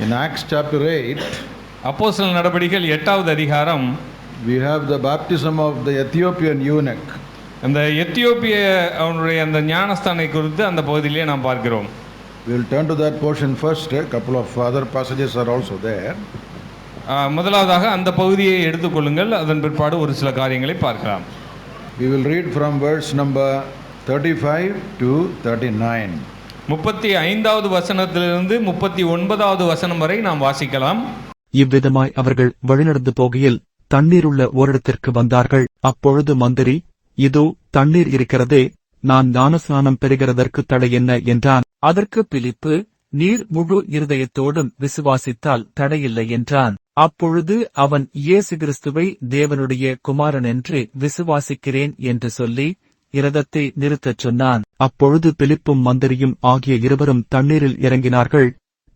In Acts chapter 8, அப்போஸ்தலர் நடபடிகள் 8வது அதிகாரம், we have the baptism of the Ethiopian eunuch. அந்த எத்தியோப்பிய அவனுடைய அந்த ஞானஸ்தானை குறித்து அந்த பகுதியிலே நாம் பார்க்கிறோம். We will turn to that portion first. A couple of other passages are also there. முதலாவதாக அந்த பகுதியை எடுத்துக்கொள்ளுங்கள், அதன் பிற்பாடு ஒரு சில காரியங்களை பார்க்கலாம். We will read from verse number 35 to 39. 35வது வசனத்திலிருந்து 39வது வசனம் வரை நாம் வாசிக்கலாம். இவ்விதமாய் அவர்கள் வழிநடந்து போகையில் தண்ணீருள்ள ஓரிடத்திற்கு வந்தார்கள். அப்பொழுது மந்திரி, இதோ தண்ணீர் இருக்கிறதே, நான் ஞானஸ்நானம் பெறுகிறதற்கு தடை என்ன என்றான். அதற்கு பிலிப்பு, நீர் முழு இருதயத்தோடும் விசுவாசித்தால் தடையில்லை என்றான். அப்பொழுது அவன் இயேசு கிறிஸ்துவை தேவனுடைய குமாரன் என்று விசுவாசிக்கிறேன் என்று சொல்லி இரதத்தை நிறுத்தச் சொன்னான். அப்பொழுது பிலிப்பும் மந்திரியும் ஆகிய இருவரும் தண்ணீரில் இறங்கினார்கள்.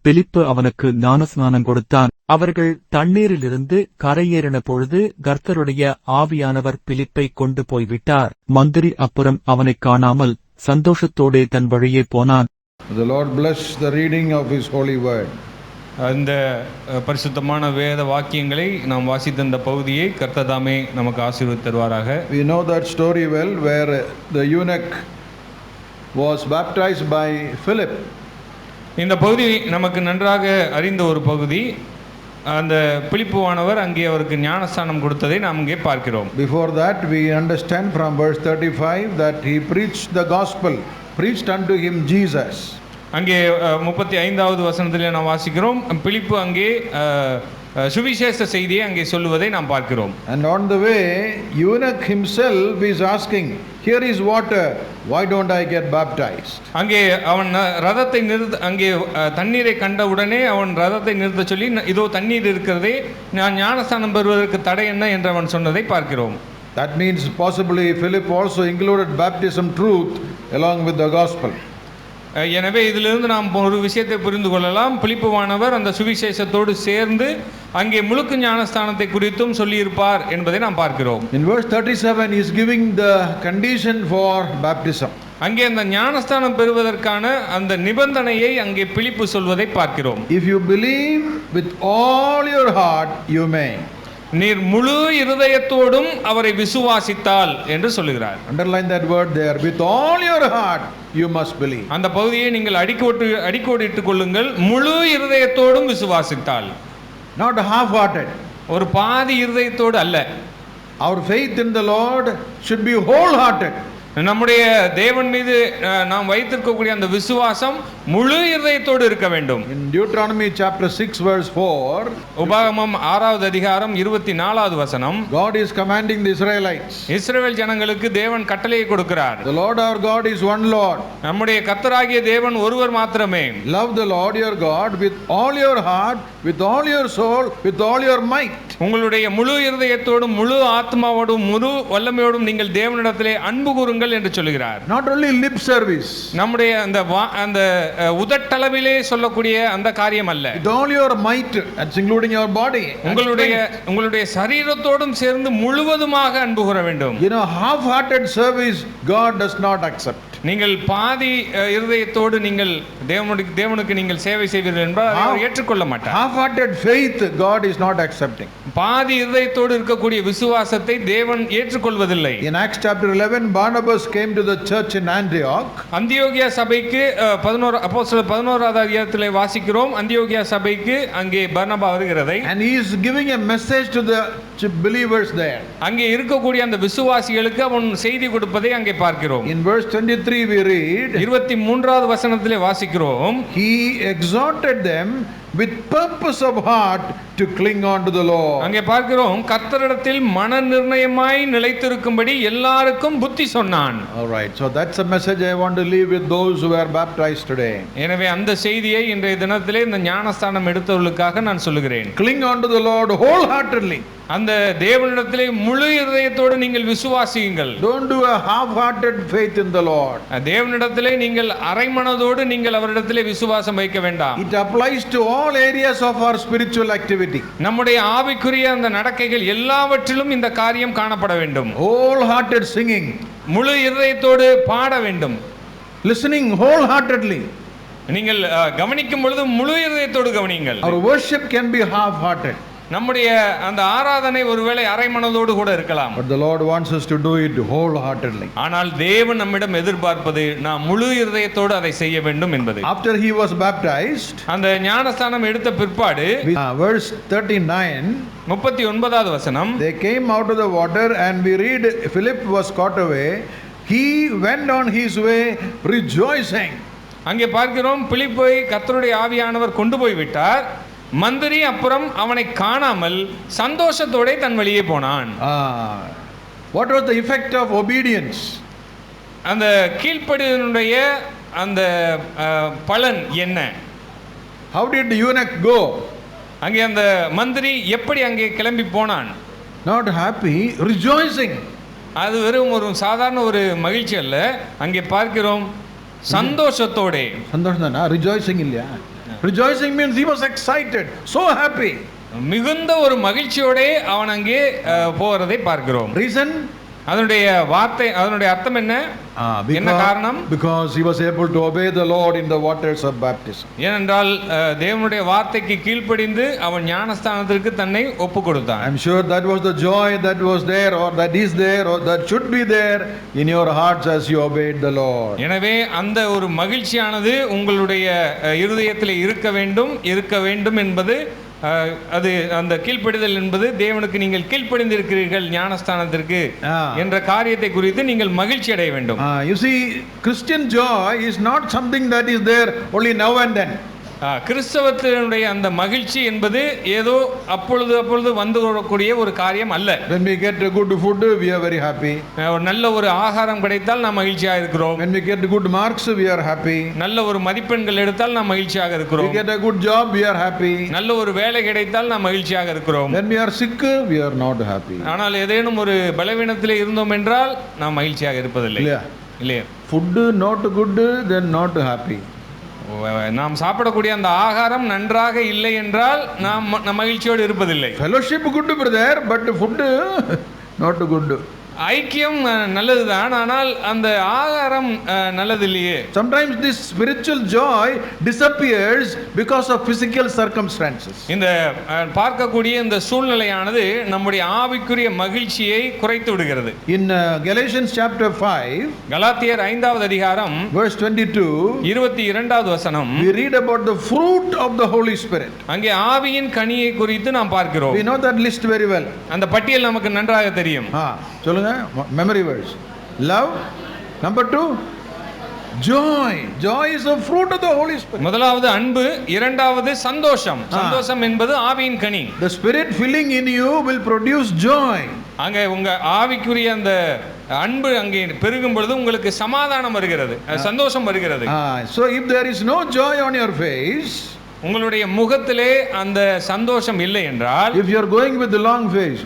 பிலிப்பு அவனுக்கு ஞானஸ்நானம் கொடுத்தான். அவர்கள் தண்ணீரிலிருந்து கரையேறின பொழுது கர்த்தருடைய ஆவியானவர் பிலிப்பை கொண்டு போய்விட்டார். மந்திரி அப்புறம் அவனைக் காணாமல் சந்தோஷத்தோடே தன் வழியே போனான். The Lord bless the reading of His holy word. அந்த பரிசுத்தமான வேத வாக்கியங்களை நாம் வாசித்த இந்த பகுதியை கர்த்ததாமே நமக்கு ஆசீர்வதித்து தருவாராக. We know that story well, where the eunuch was baptized by Philip. இந்த பகுதி நமக்கு நன்றாக அறிந்த ஒரு பகுதி. அந்த பிலிப்புவானவர் அங்கே அவருக்கு ஞானஸ்தானம் கொடுத்ததை நாம் இங்கே பார்க்கிறோம். Before that, we understand from verse 35 that he preached the gospel, preached unto him Jesus. அங்கே 35வது வசனத்திலே நாம் வாசிக்கிறோம், பிலிப்பு அங்கே சுவிசேஷ செய்தியை அங்கே சொல்லுவதை நாம் பார்க்கிறோம். And on the way, eunuch himself is asking, here is water, why don't I get baptized? அங்கே அவன் ரதத்தை அங்கே தண்ணீரை கண்ட உடனே அவன் ரதத்தை நிறுத்த சொல்லி, இதோ தண்ணீர் இருக்கிறதே, நான் ஞானஸ்தானம் பெறுவதற்கு தடை என்ன என்று அவன் சொன்னதை பார்க்கிறோம். That means possibly Philip also included baptism truth along with the gospel. எனவே இதிலிருந்து நாம் ஒரு விஷயத்தை புரிந்து கொள்ளலாம். பிலிப்புவானவர் அந்த சுவிசேஷத்தோடு சேர்ந்து அங்கே முழுக்கு ஞானஸ்தானத்தை குறித்தும் சொல்லியிருப்பார் என்பதை நாம் பார்க்கிறோம். In verse 37 he is giving the condition for baptism. அங்கே அந்த ஞானஸ்தானம் பெறுவதற்கான அந்த நிபந்தனையை அங்கே பிலிப்பு சொல்வதை பார்க்கிறோம். If you believe with all your heart, you may. நீர் முழு இருதயத்தோடும் அவரை விசுவாசித்தால் என்று சொல்லுகிறார். Underline that word there, with all your heart you must believe. அந்த பகுதியை நீங்கள் அடிக்கோடிட்டுக் கொள்ளுங்கள். முழு இருதயத்தோடும் விசுவாசித்தால், not half-hearted. ஒரு பாதி இருதயத்தோடு அல்ல. Our faith in the Lord should be wholehearted. நம்முடைய தேவன் மீது நாம் வைத்திருக்கக்கூடிய அந்த விசுவாசம் முழு இருதயத்தோடு இருக்க வேண்டும். In Deuteronomy chapter 6 verse 4, உபாகமம் 6வது அதிகாரம் 24வது வசனம், God is commanding the Israelites. இஸ்ரவேல் ஜனங்களுக்கு தேவன் கட்டளையை கொடுக்கிறார். The Lord our God is one Lord. நம்முடைய கர்த்தராகிய தேவன் ஒருவர் மாத்திரமே. Love the Lord your God with all your heart, with all your soul, with all your might. உங்களுடைய முழு இருதயத்தோடும் முழு ஆத்மாவோடும் முழு வல்லமையோடும் நீங்கள் தேவனிடத்திலே அன்பு கூறுங்கள் என்று சொல்கிறார். Not only lip service. நம்முடைய அந்த உதட்டளவிலே சொல்லக்கூடிய அந்த காரியம் அல்ல. With all your might, that's including your body. உங்களுடைய சரீரத்தோடும் சேர்ந்து முழுவதுமாக அன்பு கூற வேண்டும். You know, half-hearted service God does not accept. நீங்கள் பாதி இருதயத்தோடு நீங்கள் தேவனுக்கு நீங்கள் சேவை செய்வீர்கள் என்றால் அவர் ஏற்றுக்கொள்ள மாட்டார். Half-hearted faith God is not accepting. பாதி இருதயத்தோடு இருக்கக்கூடிய விசுவாசத்தை தேவன் ஏற்றுக்கொள்வதில்லை. In Acts chapter 11, Barnabas came to the church in Antioch. அந்தியோகியா சபைக்கு அப்போஸ்தலர் 11வது அதிகாரத்திலே வாசிக்கிறோம். அந்தியோகியா சபைக்கு அங்கே பர்னபா வருகிறதை, And he is giving a message to the believers there. அங்கே இருக்கக்கூடிய அந்த விசுவாசிகளுக்கு அவன் செய்தி கொடுப்பதை அங்கே பார்க்கிறோம். In verse 23 we read, 23வது வசனத்திலே வாசிக்கிறோம், he exhorted them with purpose of heart to cling on to the Lord. அங்கே பார்க்கிறோம், கர்த்தரிடத்தில் மன நிர்ணயமாய் நிலைத்திருக்கும்படி எல்லாருக்கும் புத்தி சொன்னான். All right, so that's a message I want to leave with those who are baptized today. எனவே அந்த செய்தியை இன்றைய தினத்திலே இந்த ஞானஸ்தானம் எடுத்தவர்களுக்காக நான் சொல்லுகிறேன். Cling on to the Lord wholeheartedly. அந்த தேவனிடத்திலே முழு இருதயத்தோடு நீங்கள் விசுவாசியுங்கள். Don't do a half-hearted faith in the Lord. தேவனிடத்திலே நீங்கள் அரைமனதோடு நீங்கள் அவரிடத்திலே விசுவாசம் வைக்க வேண்டாம். It applies to all areas of our spiritual activity. நம்முடைய ஆவிக்குரிய அந்த நடக்கைகள் எல்லாவற்றிலும் இந்த காரியம் காணப்பட வேண்டும். Wholehearted singing, முழு இருதயத்தோடு பாட வேண்டும். listening wholeheartedly, நீங்கள் கவனிக்கும் பொழுது முழு இதயத்தோடு கவனியுங்கள். Our worship can be half-hearted. நம்முடைய அந்த ஆராதனை ஒருவேளை அரை மனதோடு கூட இருக்கலாம். But the Lord wants us to do it wholeheartedly. ஆனால் தேவன் நம்மிடம் எதிர்பார்ப்பது நாம் முழு இதயத்தோடு அதை செய்ய வேண்டும் என்பது. After he was baptized, அந்த ஞானஸ்தானம் எடுத்த பிற்பாடு verse 39, 39வது வசனம், they came out of the water and we read Philip was caught away. He went on his way rejoicing. அங்கே பார்க்கிறோம், பிலிப்பை கர்த்தருடைய ஆவியானவர் கொண்டு போய் விட்டார். மந்திரி அப்புறம் அவனை காணாமல் சந்தோஷத்தோட தன் வழியே போனான். What was the effect of obedience? அந்த கீழ்ப்படிதலுடைய அந்த பலன் என்ன? How did the eunuch go? அங்கே அந்த மந்திரி எப்படி அங்கே கிளம்பி போனான்? Not happy, rejoicing. அது வெறும் ஒரு சாதாரண ஒரு மகிழ்ச்சி அல்ல. அங்கே பார்க்கிறோம் சந்தோஷத்தோட. சந்தோஷம் தானா? rejoicing இல்லையா? Rejoicing means he was excited, so happy. மிகுந்த ஒரு மகிழ்ச்சியோட அவன் அங்கே போறதை பார்க்கிறோம். Reason? அதனுடைய வார்த்தை, அதனுடைய அர்த்தம் என்ன? என்ன காரணம்? Because he was able to obey the Lord in the waters of baptism. ஏனென்றால் தேவனுடைய வார்த்தைக்கு கீழ்ப்படிந்து அவன் ஞானஸ்தானத்திற்கு தன்னை ஒப்பு கொடுத்தான். I'm sure that was the joy that was there or that is there or that should be there in your hearts as you obeyed the Lord. எனவே அந்த ஒரு மகிழ்ச்சியானது உங்களுடைய இருதயத்தில் இருக்க வேண்டும் என்பது அது அந்த கீழ்ப்படிதல் என்பது தேவனுக்கு நீங்கள் கீழ்ப்படிந்திருக்கிறீர்கள் ஞானஸ்தானத்திற்கு என்ற காரியத்தை குறித்து நீங்கள் மகிழ்ச்சி அடைய வேண்டும். You see, Christian joy is not something that is there only now and then. கிறிஸ்தவத்தினுடைய அந்த மகிழ்ச்சி என்பது ஏதோ அப்பொழுது வந்து வரக்கூடிய ஒரு காரியம் அல்ல. When we get a good food, we are very happy. நல்ல ஒரு ஆகாரம் கிடைத்தால் நாம் மகிழ்ச்சியாக இருக்கிறோம். When we get good marks, we are happy. நல்ல ஒரு மதிப்பெண்கள் எடுத்தால் நாம் மகிழ்ச்சியாக இருக்கிறோம். We get a good job, we are happy. நல்ல ஒரு வேலை கிடைத்தால் நாம் மகிழ்ச்சியாக இருக்கிறோம். When we are sick, we are not happy. ஆனால் ஏதேனும் ஒரு பலவீனத்திலே இருந்தோம் என்றால் நாம் மகிழ்ச்சியாக இருப்பதில்லை. இல்லையா? Food not good, then not happy. நாம் சாப்பிடக்கூடிய அந்த ஆகாரம் நன்றாக இல்லை என்றால் நாம் மகிழ்ச்சியோடு இருப்பதில்லை. Fellowship good brother, but food not good. ஐக்கியம் நல்லதுதான், ஆனால் அந்த ஆகாரம் நல்லது இல்லையே. Sometimes this spiritual joy disappears because of physical circumstances. இந்த பார்க்கக்கூடிய இந்த சூழ்நிலையானது நம்முடைய ஆவிக்குரிய மகிழ்ச்சியை குறைத்து விடுகிறது. In Galatians chapter 5, கலாத்தியர் 5வது அதிகாரம் verse 22, 22வது வசனம், we read about the fruit of the Holy Spirit. அங்கே ஆவியின் கனியை குறித்து நாம் பார்க்கிறோம். We know that list very well. அந்த பட்டியல் நமக்கு நன்றாக தெரியும். சொல்லுங்க, memory words. Love. Number 2, joy. Joy is a fruit of the Holy Spirit. முதலாவது அன்பு, இரண்டாவது சந்தோஷம். சந்தோஷம் என்பது ஆவியின் கனி. The Spirit filling in you will produce joy. அங்கே உங்க ஆவிக்குரிய அந்த அன்பு அங்கே பெருகும் பொழுது உங்களுக்கு சமாதானம் வருகிறது, சந்தோஷம் வருகிறது. So if there is no joy on your face, உங்களுடைய முகத்திலே அந்த சந்தோஷம் இல்லை என்றால், if you are going with the long face,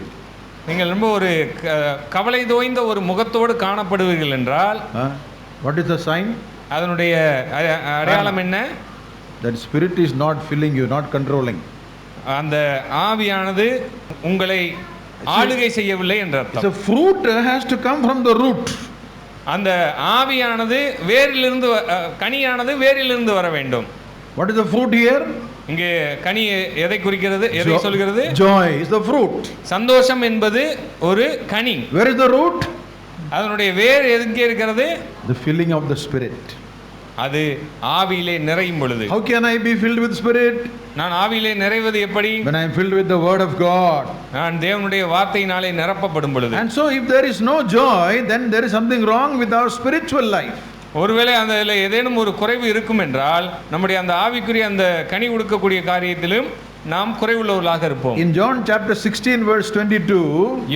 நீங்கள் ரொம்ப ஒரு கவலை தோய்ந்த ஒரு முகத்தோடு காணப்படுவீர்கள் என்றால், what is the sign? அதனுடைய அடையாளம் என்ன? That spirit is not filling you, not controlling. அந்த ஆவியானது உங்களை ஆளுகை செய்யவில்லை என்ற அர்த்தம். The fruit has to come from the root. அந்த ஆவியானது வேரிலிருந்து, கனியானது வேரிலிருந்து வர வேண்டும். What is the fruit here? இங்கே கனி எதை குறிக்கிறது, எதை சொல்கிறது? Joy is the fruit. சந்தோஷம் என்பது ஒரு கனி. Where is the root? அதனுடைய வேர் எங்கே இருக்கிறது? The filling of the Spirit. அது ஆவியிலே நிறையும் பொழுது. How can I be filled with Spirit? நான் ஆவியிலே நிறைவது எப்படி? When I am filled with the word of God. நான் தேவனுடைய வார்த்தையினாலே நிரப்பப்படும் பொழுது. And so if there is no joy, then there is something wrong with our spiritual life. ஒருவேளை அதில் ஏதேனும் ஒரு குறைவு இருக்கும் என்றால் நம்முடைய அந்த ஆவிக்குரிய அந்த கனி கொடுக்கக்கூடிய காரியத்திலும் நாம் குறைவுள்ளவர்களாக இருப்போம். In John chapter 16 verse 22,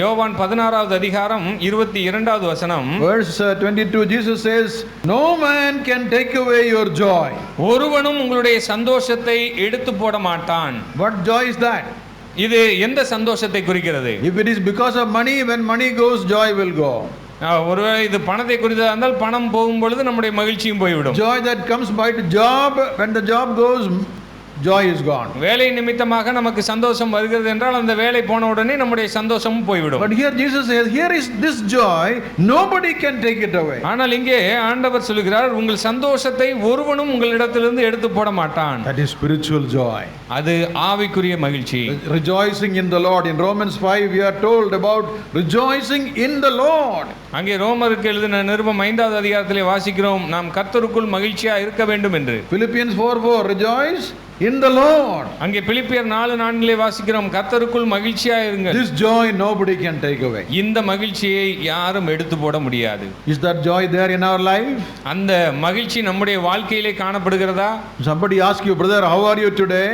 யோவான் 16வது அதிகாரம் 22வது வசனம், verse 22, Jesus says, no man can take away your joy. ஒருவனும் உங்களுடைய சந்தோஷத்தை எடுத்து போட மாட்டான். What joy is that? இது எந்த சந்தோஷத்தை குறிக்கிறது? If it is because of money, when money goes, joy will go. ஒருவேளை இது பணத்தை குறித்ததா இருந்தால் பணம் போகும் பொழுது நம்முடைய மகிழ்ச்சியும் போய்விடும். Joy that comes by the job, when the job goes, joy is gone. வேலை நிமித்தமாக நமக்கு சந்தோஷம் வருகிறது என்றால் அந்த வேலை போன உடனே நம்முடைய சந்தோஷமும் போய்விடும். But here Jesus says, here is this joy, nobody can take it away. ஆனால் இங்கே ஆண்டவர் சொல்கிறார், உங்கள் சந்தோஷத்தை ஒருவனும் உங்களிடத்திலிருந்து எடுத்து போட மாட்டான். That is spiritual joy. அது ஆவிக்குரிய மகிழ்ச்சி. Rejoicing in the Lord. In Romans 5 we are told about rejoicing in the Lord. அங்கே ரோமருக்கு எழுதின நிருபம் 5வது அதிகாரத்திலே வாசிக்கிறோம், நாம் கர்த்தருக்குள் மகிழ்ச்சியா இருக்க வேண்டும் என்று. Philippians 4:4 rejoice in the Lord. அங்கே பிலிப்பியர் 4:4 வாசிக்கிறோம், கர்த்தருக்குள் மகிழ்ச்சியா இருங்கள். This joy nobody can take away. இந்த மகிழ்ச்சியை யாரும் எடுத்து போட முடியாது. Is that joy there in our life? அந்த மகிழ்ச்சி நம்முடைய வாழ்க்கையிலே காணப்படுகிறதா? Somebody ask you, brother, how are you today?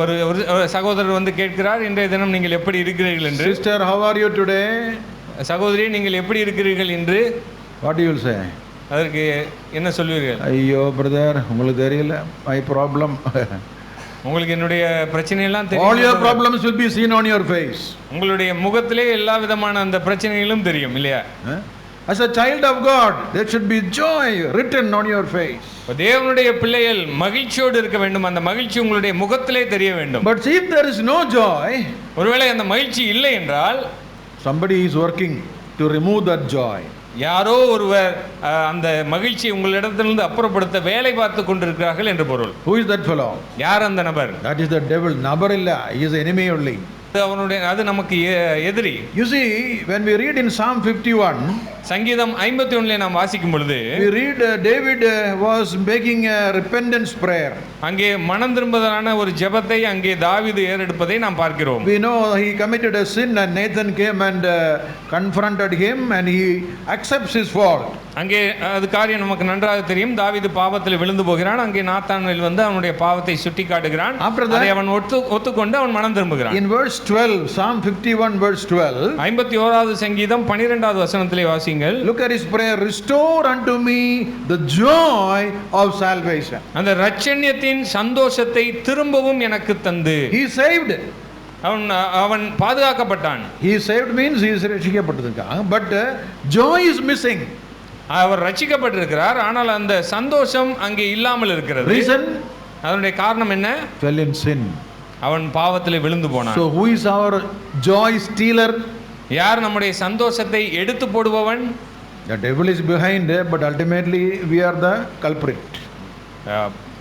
ஒரு சகோதரர் வந்து கேட்கிறார், இன்றைய தினம் நீங்கள் எப்படி இருக்கிறீர்கள் என்று. Sister, how are you today? சகோதரி, நீங்கள் எப்படி இருக்கிறீர்கள் என்று. What do you will say? அதற்கு என்ன சொல்வீர்கள்? ஐயோ பிரதர், உங்களுக்கு தெரியல, my problem. உங்களுக்கு என்னுடைய பிரச்சனை எல்லாம் தெரியும். All your problems will be seen on your face. உங்களுடைய முகத்திலே எல்லா விதமான அந்த பிரச்சனைகளும் தெரியும் இல்லையா? As a child of God, there should be joy written on your face. தேவனுடைய பிள்ளைகள் மகிழ்ச்சியோடு இருக்க வேண்டும், அந்த மகிழ்ச்சி உங்களுடைய முகத்திலே தெரிய வேண்டும். But if there is no joy, ஒருவேளை அந்த மகிழ்ச்சி இல்லை என்றால் somebody is working to remove that joy. யாரோ ஒருவர் அந்த மகிழ்ச்சியை உங்களிடத்திலிருந்து அப்புறப்படுத்த வேலை பார்த்து கொண்டிருக்கிறார்கள் என்று பொருள். Who is that fellow? யார் அந்த நபர்? That is the devil. Nabar illa, he is the enemy only. அது நமக்கு எதிரி. You see, when we read in Psalm 51, சங்கீதம் 51 நாம் வாசிக்கும் பொழுது we read David was making a repentance prayer. அங்கே மனம் திரும்புதலான ஒரு ஜெபத்தை அங்கே தாவீது ஏறெடுப்பதை நாம் பார்க்கிறோம். We know he committed a sin and Nathan came and confronted him and he accepts his fault. அங்கே அது காரியம் நமக்கு நன்றாக தெரியும். தாவீது பாவத்தில் விழுந்து போகிறான். அங்கே நாத்தான்வேல் வந்து அவனுடைய பாவத்தை சுட்டி காட்டுகிறான். அதை அவன் ஒத்துக்கொண்டு அவன் மனம் திரும்புகிறான். In verse 12, Psalm 51 verse 12, 51வது சங்கீதம் 12வது வசனத்திலே வாசிங்கள். Look at his prayer, restore unto me the joy of salvation. அந்த இரட்சணியத்தின் சந்தோஷத்தை திரும்பவும் எனக்கு தந்து. He saved. அவன் பாதுகாக்கப்பட்டான். He saved means he is ரட்சிக்கப்பட்டிருக்கான். But joy is missing. அவர் ரட்சிக்கப்பட்டிருக்கிறார், ஆனால் அந்த சந்தோஷம் அங்கே இல்லாமல் இருக்கிறது. Reason? அதனுடைய காரணம் என்ன? Fell in sin. அவன் பாவத்திலே விழுந்து போனான். So who is our joy stealer? யார் நம்முடைய சந்தோஷத்தை எடுத்து போடுபவன்? The devil is behind, but ultimately we are the culprit.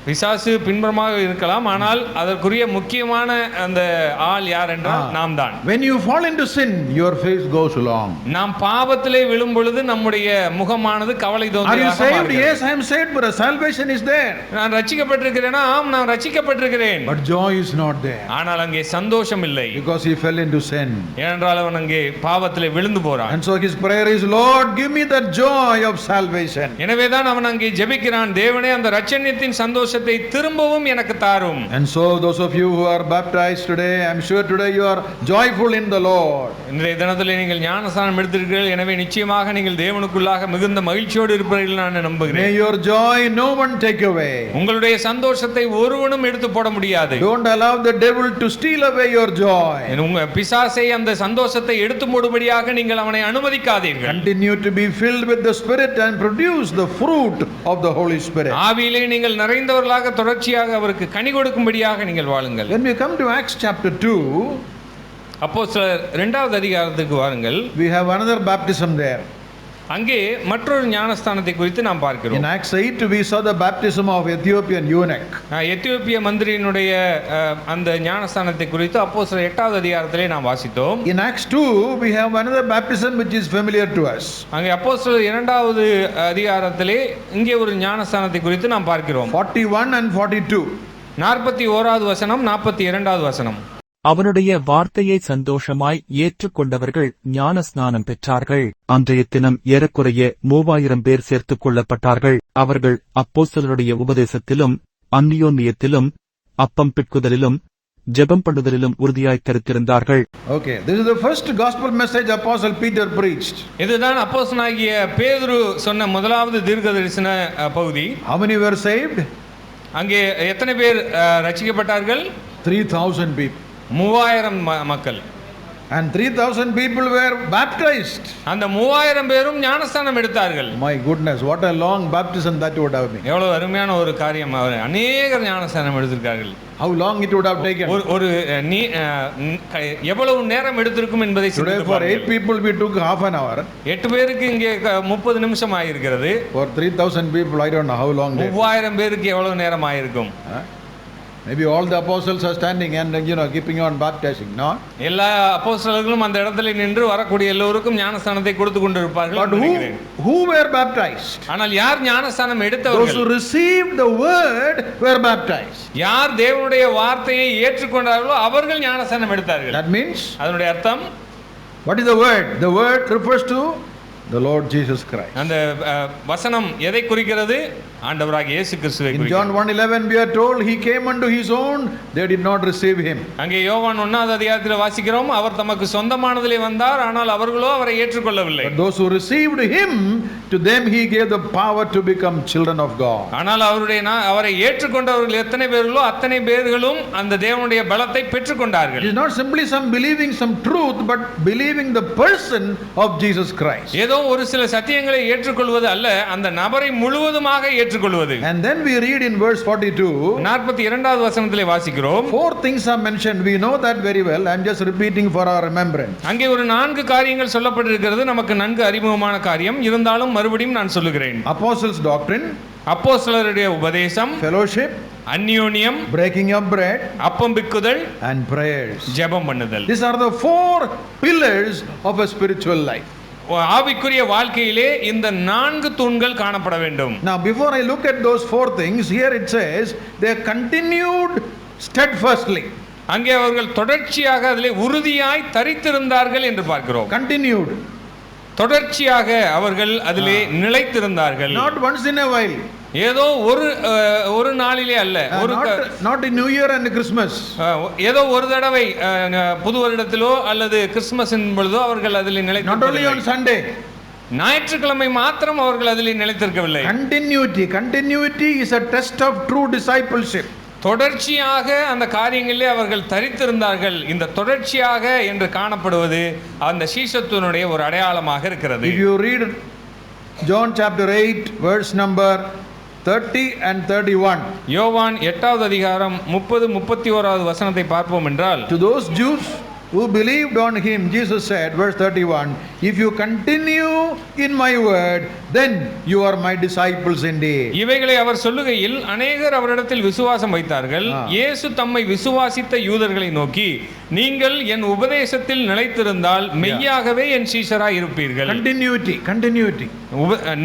பிசாசு பின்புறமாக இருக்கலாம், ஆனால் அதற்குரிய முக்கியமான அந்த ஆள் யார் என்றால் நாம் தான். When you fall into sin, your face goes long. நாம் பாவத்திலே விழும் பொழுது நம்முடைய முகமானது கவலை தோன்றியதாக மாறுகிறது. Are you saved? Yes, I am saved, but salvation is there. நான் ரட்சிக்கப்பட்டிருக்கிறேனா? ஆம், நான் ரட்சிக்கப்பட்டிருக்கிறேன். But joy is not there. ஆனால் அங்கே சந்தோஷம் இல்லை. Because he fell into sin. ஏனென்றால் அவன் அங்கே பாவத்திலே விழுந்து போறான். And so his prayer is, Lord, give me the joy of salvation. எனவேதான் அவன் அங்கே ஜெபிக்கிறான், தேவனே அந்த இரட்சணியத்தின் சந்தோஷத்தை திரும்பவும் எனக்கு தாரும். And so those of you who are baptized today, I am sure today you are joyful in the Lord. இன்றைய தினத்திலே நீங்கள் ஞானஸ்நானம் எடுத்திருக்கிறீர்கள், எனவே நிச்சயமாக நீங்கள் தேவனுக்குள்ளாக மிகுந்த மகிழ்ச்சியோடு இருப்பீர்கள் நான் நம்புகிறேன். May your joy no one take away. உங்களுடைய சந்தோஷத்தை ஒருவனும் எடுத்து போட முடியாது. Don't allow the devil to steal away your joy. உங்க பிசாசை அந்த சந்தோஷத்தை எடுத்து போடும்படியாக நீங்கள் அவனை அனுமதிக்காதீர்கள். Continue to be filled with the Spirit and produce the fruit of the Holy Spirit. ஆவியிலே நீங்கள் நிறைந்தவர்களாக தொடர்ச்சியாக அவருக்கு கனி கொடுக்கும்படியாக நீங்கள் வாழுங்கள். When we come to Acts chapter 2, அப்போஸ்தலர் 2வது அதிகாரத்துக்கு வாருங்கள். we have another baptism there. அங்கே மற்றொரு ஞானஸ்தானத்தை குறித்து நாம் பார்க்கிறோம். In Acts 8 we saw the baptism of Ethiopian eunuch. எத்தியோப்பிய மந்திரியினுடைய அந்த ஞானஸ்தானத்தை குறித்து அப்போஸ்தலர் 8வது அதிகாரத்திலே நாம் வாசித்தோம். In Acts 2 we have another baptism which is familiar to us. அங்கே அப்போஸ்தலர் 2வது அதிகாரத்திலே இங்கே ஒரு ஞானஸ்தானத்தை குறித்து நாம் பார்க்கிறோம். 41 and 42. 41வது வசனம், 42வது வசனம். அவனுடைய வார்த்தையை சந்தோஷமாய் ஏற்றுக்கொண்டவர்கள் ஞான ஸ்நானம் பெற்றார்கள். அன்றைய தினம் ஏறக்குறைய 3000 பேர் சேர்த்துக் கொள்ளப்பட்டார்கள். அவர்கள் அப்போஸ்தலருடைய உபதேசத்திலும் அந்நியோன்யத்திலும் அப்பம் பிட்குதலிலும் ஜெபம் பண்ணுதலிலும் உறுதியாய் கருத்திருந்தார்கள். Okay, this is the first gospel message Apostle Peter preached. இதுதான் அப்போஸ்தலனாகிய பேதுரு சொன்ன முதலாவது தீர்க்கதரிசன பகுதி. How many were saved? அங்கே எத்தனை பேர் ரட்சிக்கப்பட்டார்கள்? 3000 people. 3000 மக்கள். And 3,000 people were baptized. அந்த 3000 பேரும் ஞானஸ்தானம் எடுத்தார்கள். My goodness, what a long baptism that would have been. எவ்வளவு அருமையான ஒரு காரியம். அவர் அநேகர் ஞானஸ்தானம் எடுத்திருக்கார்கள். How long it would have taken? ஒரு எவ்வளவு நேரம் எடுத்திருக்கும் என்பதை Today for 8 people we took half an hour. 8 பேருக்கு இங்கே 30 நிமிஷம் ஆயிருக்கிறது. For 3,000 people I don't know how long. 3000 பேருக்கு எவ்வளவு நேரம் ஆயிருக்கும்? Maybe all the apostles are standing and keeping on baptizing, no? எல்லா அப்போஸ்தலர்களும் அந்த இடத்துல நின்று வரக்கூடிய எல்லோருக்கும் ஞானஸ்தானத்தை கொடுத்து கொண்டிருப்பார்கள். But who were baptized? ஆனால் யார் ஞானஸ்தானம் எடுத்தவர்கள்? Those who received the word were baptized. யார் தேவனுடைய வார்த்தையை ஏற்றுக்கொண்டார்களோ அவர்கள் ஞானஸ்தானம் எடுத்தார்கள். That means, அதனுடைய அர்த்தம், what is the word? The word refers to the Lord Jesus Christ. அந்த வசனம் எதை குறிக்கிறது? ஆண்டவராகிய இயேசு கிறிஸ்துவை In குறிக்கிறது. John 1:11 we are told he came unto his own, they did not receive him. அங்கே யோவான் 1வது அதிகாரத்தில் வாசிக்கிறோம், அவர் தமக்கு சொந்தமானதிலே வந்தார், ஆனால் அவர்களோ அவரை ஏற்றுக்கொள்ளவில்லை. But those who received him, to them he gave the power to become children of God. ஆனால் அவரை ஏற்றுக்கொண்டவர்கள் எத்தனை பேர்களோ அத்தனை பேர்களும் அந்த தேவனுடைய பலத்தை பெற்றுக்கொண்டார்கள். It is not simply some believing some truth, but believing the person of Jesus Christ. ஏதோ ஒரு சில சத்தியங்களை ஏற்றுக்கொள்வது அல்ல, அந்த நபரை முழுவதுமாக ஏற்றுக்கொள்வது. And then we read in verse 42, 42வது வசனத்திலே வாசிக்கிறோம், 4 things are mentioned. We know that very well. I am just repeating for our remembrance. அங்கே ஒரு 4 காரியங்கள் சொல்லப்பட்டிருக்கிறது, நமக்கு நன்கு அறிமுகமான காரியம், இருந்தாலும் மறுபடியும் நான் சொல்லுகிறேன். Apostles' doctrine, அப்போஸ்தலருடைய உபதேசம், fellowship, அந்யோன்யம், breaking of bread, அப்பம் பிக்குதல், and prayers. ஜெபம் பண்ணுதல். These are the 4 pillars of a spiritual life. ஆவிக்குரிய வாழ்க்கையிலே இந்த 4 தூண்கள் காணப்பட வேண்டும். Now before I look at those 4 things, here it says they continued steadfastly. அங்கே அவர்கள் தொடர்ச்சியாக அதிலே உறுதியாய் தரித்திருந்தார்கள் என்று பார்க்கிறோம். Continued. தொடர்ச்சியாக அவர்கள் அதிலே நிலைத்திருந்தார்கள். Not once in a while. ஏதோ ஒரு நாளிலே அல்ல, not in New Year and Christmas. ஏதோ ஒரு தடவை புது வருடத்திலோ அல்லது கிறிஸ்துமஸின் பொழுதோ அவர்கள் அதில் நிலைத்து. Not only on Sunday. ஞாயிற்றுக்கிழமை மாத்திரம் அவர்கள் அதில் நிலைத்திருக்கவில்லை. Continuity is a test of true discipleship. தொடர்ச்சியாக அந்த காரியங்களிலே அவர்கள் தரித்திருந்தார்கள். இந்த தொடர்ச்சியாக என்று காணப்படுவது அந்த சீஷத்துவனுடைய ஒரு அடையாளமாக இருக்கிறது. If you read John chapter 8 verse number 30 and 31. யோவான் 8வது அதிகாரம் 30 31வது வசனத்தை பார்ப்போம் என்றால், to those Jews who believed on him, Jesus said, verse 31, if you continue in my word, then you are my disciples indeed. இவைகளை அவர் சொல்லுகையில் அநேகர் அவரிடத்தில் விசுவாசம் வைத்தார்கள். இயேசு தம்மை விசுவாசித்த யூதர்களை நோக்கி, நீங்கள் என் உபதேசத்தில் நிலைத்திருந்தால் மெய்யாகவே என் சீஷராய் இருப்பீர்கள். Continuity.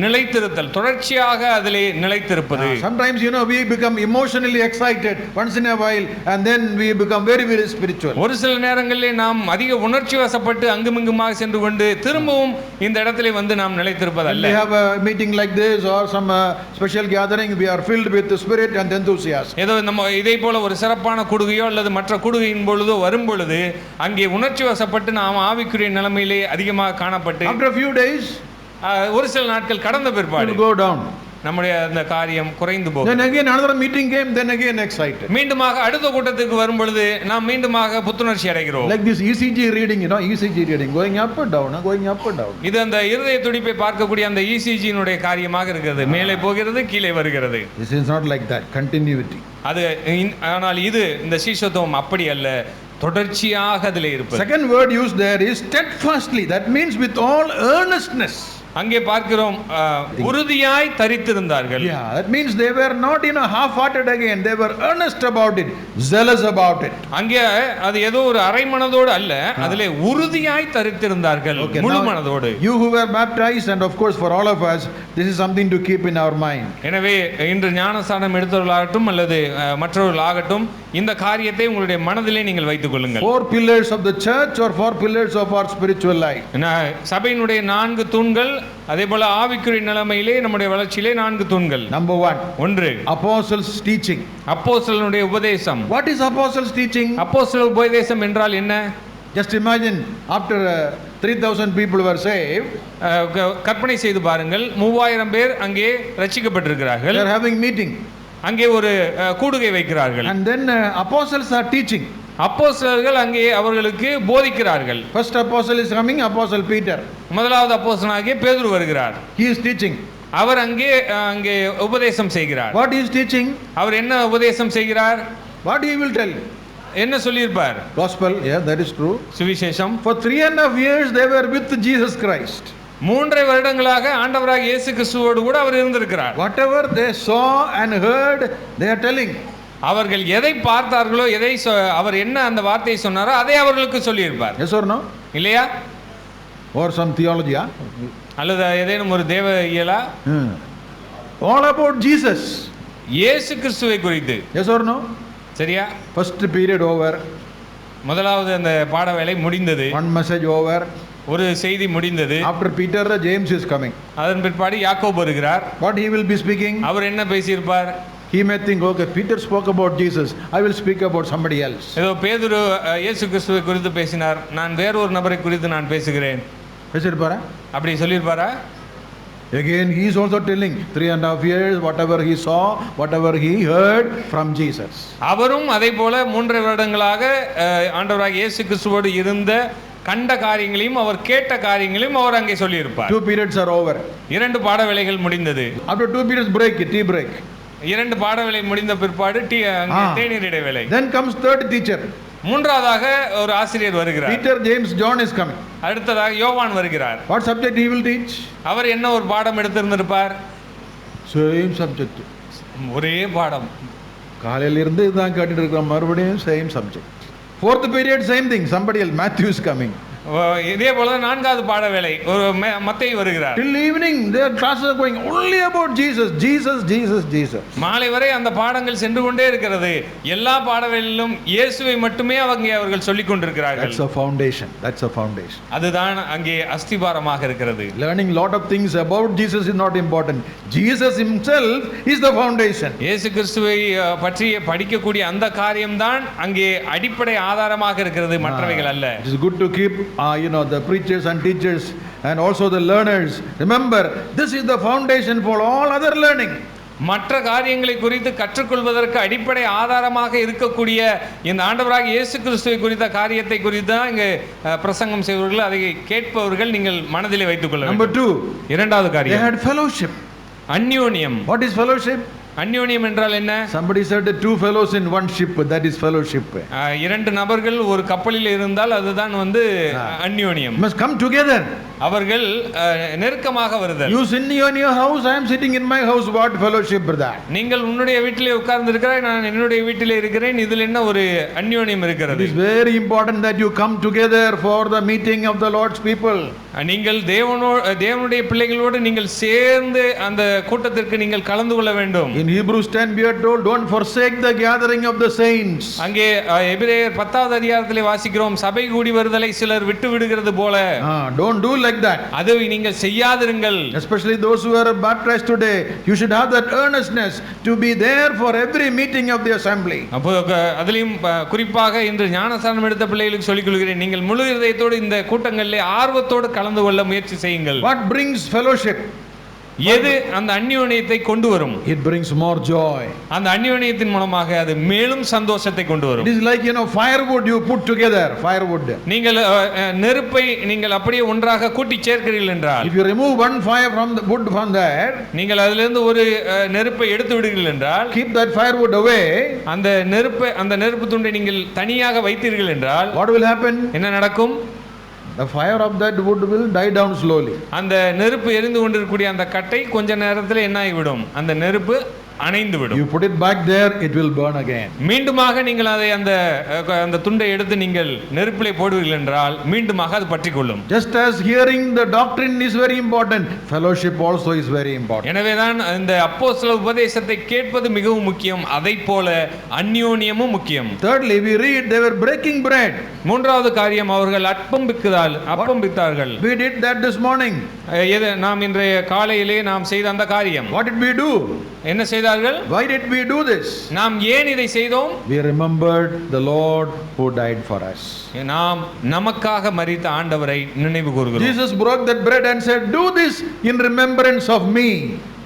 நிலைத்திருத்தல், தொடர்ச்சியாக அதிலே நிலைத்திருப்பது. Sometimes we become emotionally excited once in a while and then we become very very spiritual. ஒரு சில நேரங்களிலே நாம் அதிக உணர்ச்சி வசப்பட்டு அங்குமிங்குமாக சென்று கொண்டு திரும்பவும் இந்த இடத்திலே வந்து நாம் நிலைத்திருப்பதல்ல. We have a meeting like this or some special gathering, we are filled with the spirit and enthusiasm. ஏதோ நம்ம இதே போல ஒரு சிறப்பான கூடுகையோ அல்லது மற்ற கூடுகையின் பொழுதோ வரும் பொழுது அங்கே உணர்ச்சி வசப்பட்டு நாம் ஆவிக்குரிய நிலைமையிலே அதிகமாக காணப்பட்டு after a few days, ஒரு சில நாட்கள் கடந்த பிற்பாடு go down. நம்முடைய அந்த காரியம் குறைந்து போகும். Then again another meeting came, then again excited. மீண்டுமாக அடுத்த கூட்டத்துக்கு வரும் பொழுது நாம் மீண்டுமாக புத்துணர்ச்சி அடைகிறோம். Like this ECG reading, ECG reading, going up and down, going up and down. இது அந்த இருதய துடிப்பை பார்க்கக்கூடிய அந்த ECG-னுடைய காரியமாக இருக்கிறது. மேலே போகிறது, கீழே வருகிறது. This is not like that. Continuity. அது ஆனால் இது இந்த சீஷத்துவம் அப்படி அல்ல, தொடர்ச்சியாக அதிலே இருப்பது. Second word used there is steadfastly. That means with all earnestness. அங்கே பார்க்கிறோம் உறுதியாய் தரித்திருந்தார்கள். Yeah, that means they were not half-hearted again. They were earnest about it, zealous about it. அங்கே அது ஏதோ ஒரு அரை மனதோடு அல்ல, அதிலே உறுதியாய் தரித்திருந்தார்கள், முழு மனதோடு. You who were baptized, and of course for all of us, this is something to keep in our mind. எனவே இன்று ஞானஸ்நானம் எடுத்தவர்களாகட்டும் அல்லது மற்றவர்களாகட்டும் இந்த காரியத்தை உங்களுடைய மனதிலே நீங்கள் வைத்துக் கொள்ளுங்கள். 4 pillars of the church or 4 pillars of our spiritual life. சபையினுடைய 4 தூண்கள், அதே போல ஆவிக்குரிய நிலைமையிலே நம்முடைய வளர்ச்சியிலே 4 தூண்கள். Number 1, apostles teaching. அப்போஸ்தலனுடைய உபதேசம். What is apostles teaching? அப்போஸ்தல உபதேசம் என்றால் என்ன? Just imagine, after 3,000 people were saved, கற்பனை செய்து பாருங்கள், 3000 பேர் அங்கே ரட்சிக்கப்பட்டிருக்கிறார்கள். they are having meeting. அங்கே ஒரு கூடுகை வைக்கிறார்கள். And then apostles are teaching. அப்போஸ்தலர்கள் அங்கே அவர்களுக்கு போதிக்கிறார்கள். First apostle is coming, Apostle Peter. முதலாவது அப்போஸ்தலனாகிய பேதுரு வருகிறார். He is teaching. அவர் அங்கே உபதேசம் செய்கிறார். What he is teaching? அவர் என்ன உபதேசம் செய்கிறார்? What he will tell? என்ன சொல்லியிருப்பார்? Gospel, yeah, that is true. சுவிசேஷம். For 3.5 years they were with Jesus Christ. 3 வருடங்களாக ஆண்டவராகிய இயேசு கிறிஸ்துவோடு கூட அவர் இருந்திருக்கிறார். Whatever they saw and heard, they are telling. அவர்கள் எதை பார்த்தார்களோ, அவர் என்ன அந்த வார்த்தையை சொன்னாரோ அதை அவர்களுக்கு சொல்லியிருப்பார். Yes or no? இல்லையா? Or some theology, yeah? அல்லது ஏதேனும் ஒரு தேவ இயலா? All about Jesus. இயேசு கிறிஸ்துவை குறித்து. Yes or no? சரியா? First period over. முதலாவது அந்த பாட வேலை முடிந்தது. One message over. ஒரு செய்தி முடிந்தது. After Peter, James is coming. அதன் பிற்பாடு யாக்கோபு வருகிறார். What he will be speaking? அவர் என்ன பேசியிருப்பார்? He may think, okay, Peter spoke about Jesus, I will speak about somebody else. ஏதோ பேதுரு இயேசு கிறிஸ்துவை குறித்து பேசினார், நான் வேற ஒரு நபரை குறித்து நான் பேசுகிறேன். பேசியிருப்பாரா? அப்படி சொல்லியிருப்பாரா? Again, he is also telling 3.5 years, whatever he saw, whatever he heard from Jesus. அவரும் அதே போல 3 வருடங்களாக ஆண்டவராகிய இயேசு கிறிஸ்துவோடு இருந்த கண்ட காரியங்களையும் அவர் கேட்ட காரியங்களையும் அவர் அங்கே சொல்லியிருப்பார். 2 periods are over. 2 பாட வேளைகள் முடிந்தது. After 2 periods break, tea break. 2 பாட வேளை முடிந்த பிற்பாடு தேநீர் இடைவேளை. Then comes third teacher. மூன்றாவதாக ஒரு ஆசிரியர் வருகிறார். Peter, James, John is coming. அடுத்ததாக யோவான் வருகிறார். What subject he will teach? அவர் என்ன ஒரு பாடம் எடுத்திருந்திருப்பார்? Same subject. ஒரே பாடம். காலையில இருந்து இதான் கேட்டுட்டு இருக்கோம், மறுபடியும் same subject. Fourth period, same thing. Somebody else, Matthew is coming. இதே போல 4வது பாட வேளை ஒரு மத்தேயு வருகிறார். Till evening their classes are going only about Jesus, Jesus, Jesus, Jesus. மாலை வரை அந்த பாடங்கள் சென்று கொண்டே இருக்கிறது. எல்லா பாடவேளையிலும் இயேசுவை மட்டுமே அவர்கள் சொல்லிக் கொண்டிருக்கிறார்கள். That's a foundation. That's a foundation. அதுதான் அங்கே அஸ்திபாரமாக இருக்கிறது. Learning lot of things about Jesus is not important. Jesus himself is the foundation. இயேசு கிறிஸ்துவை பற்றி படிக்கக்கூடிய அந்த காரியம்தான் அங்கே அடிப்படை ஆதாரமாக இருக்கிறது, மற்றவைகள் அல்ல. It is good to keep the preachers and teachers and also the learners. Remember, this is the foundation for all other learning. மற்ற காரியங்களை குறித்து கற்றுக்கொள்வதற்கு அடிப்படை ஆதாரமாக இருக்கக்கூடிய இந்த ஆண்டவராகிய இயேசு கிறிஸ்துவை குறித்த காரியத்தை குறித்து தான் இங்கே பிரசங்கம் செய்வர்கள், அதை கேட்பவர்கள் நீங்கள் மனதிலே வைத்துக் கொள்ள வேண்டும். Number 2, இரண்டாவது காரியம், they had fellowship. அந்யோன்யம். What is fellowship? அந்யோன்யம் என்றால் என்ன? Somebody said 2 fellows in one ship, that is fellowship. 2 நபர்கள் ஒரு கப்பலில் இருந்தால் அதுதான் அந்யோன்யம். Must come together. அவர்கள் நெருக்கமாக வருதல். You sit in your house, I am sitting in my house, what fellowship is that? நீங்கள் உன்னுடைய வீட்டிலே உட்கார்ந்து இருக்கிறாய், நான் என்னுடைய வீட்டிலே இருக்கிறேன், இதில் என்ன ஒரு அந்யோன்யம் இருக்கிறது? It is very important that you come together for the meeting of the Lord's people. நீங்கள் தேவனுடைய பிள்ளைகளோடு நீங்கள் சேர்ந்து அந்த கூட்டத்திற்கு நீங்கள் கலந்து கொள்ள வேண்டும். In Hebrews 10 we are told, don't forsake the gathering of the saints. அங்கே எபிரேயர் 10வது அதிகாரத்திலே வாசிக்கிறோம், சபை கூடி வருதலை சிலர் விட்டு விடுகிறது போல. Don't do like that. அதை நீங்கள் செய்யாதிருங்கள். Especially those who are baptized today, you should have that earnestness to be there for every meeting of the assembly. அப்போ அதிலும் குறிப்பாக இன்று ஞானஸ்நானம் எடுத்த பிள்ளைகளுக்கு சொல்லிக் கொள்கிறேன், நீங்கள் முழு இதயத்தோடு இந்த கூட்டங்களிலே ஆர்வத்தோடு கலந்து கொள்ள முயற்சி செய்யுங்கள். What brings fellowship? எது அந்த அந்யோன்யத்தை கொண்டு வரும்? It brings more joy. அந்த அந்யோன்யத்தின் மூலமாக அது மேலும் சந்தோஷத்தை கொண்டு வரும். It is like firewood you put together, firewood. நீங்கள் நெருப்பை நீங்கள் அப்படியே ஒன்றாக கூட்டி சேர்க்கிறீர்கள் என்றால், if you remove one fire from the wood from there, நீங்கள் அதிலிருந்து ஒரு நெருப்பை எடுத்து விடுகிறீர்கள் என்றால், keep that firewood away, அந்த நெருப்பு துண்டை நீங்கள் தனியாக வைத்தீர்கள் என்றால், what will happen? என்ன நடக்கும்? The fire of that wood will die down slowly. அந்த நெருப்பு எரிந்து கொண்டிருக்கக்கூடிய அந்த கட்டை கொஞ்ச நேரத்தில் என்ன ஆகிவிடும்? அந்த நெருப்பு அணைந்து விடும். You put it back there, it will burn again. மீண்டுமாக நீங்கள் அதை அந்த துண்டை எடுத்து நீங்கள் நெருப்பிலே போடுவீர்கள் என்றால் மீண்டுமாக அது பற்றிக்கொள்ளும். Just as hearing the doctrine is very important, fellowship also is very important. எனவேதான் இந்த அப்போஸ்தல உபதேசத்தை கேட்பது மிகவும் முக்கியம், அதை போல அந்யோன்யமும் முக்கியம். Thirdly, we read they were breaking bread. மூன்றாவது காரியம், அவர்கள் அப்பம் பித்தார்கள். We did that this morning. நாம் இன்றைய காலையிலே நாம் செய்த அந்த காரியம். What did we do? என்ன செய்தார்கள்? Why did we do this? நாம் ஏன் இதை செய்தோம்? We remembered the Lord who died for us. நாம் நமக்காக மரித்த ஆண்டவரை நினைவு கூர்கிறோம். Jesus broke that bread and said, do this in remembrance of me.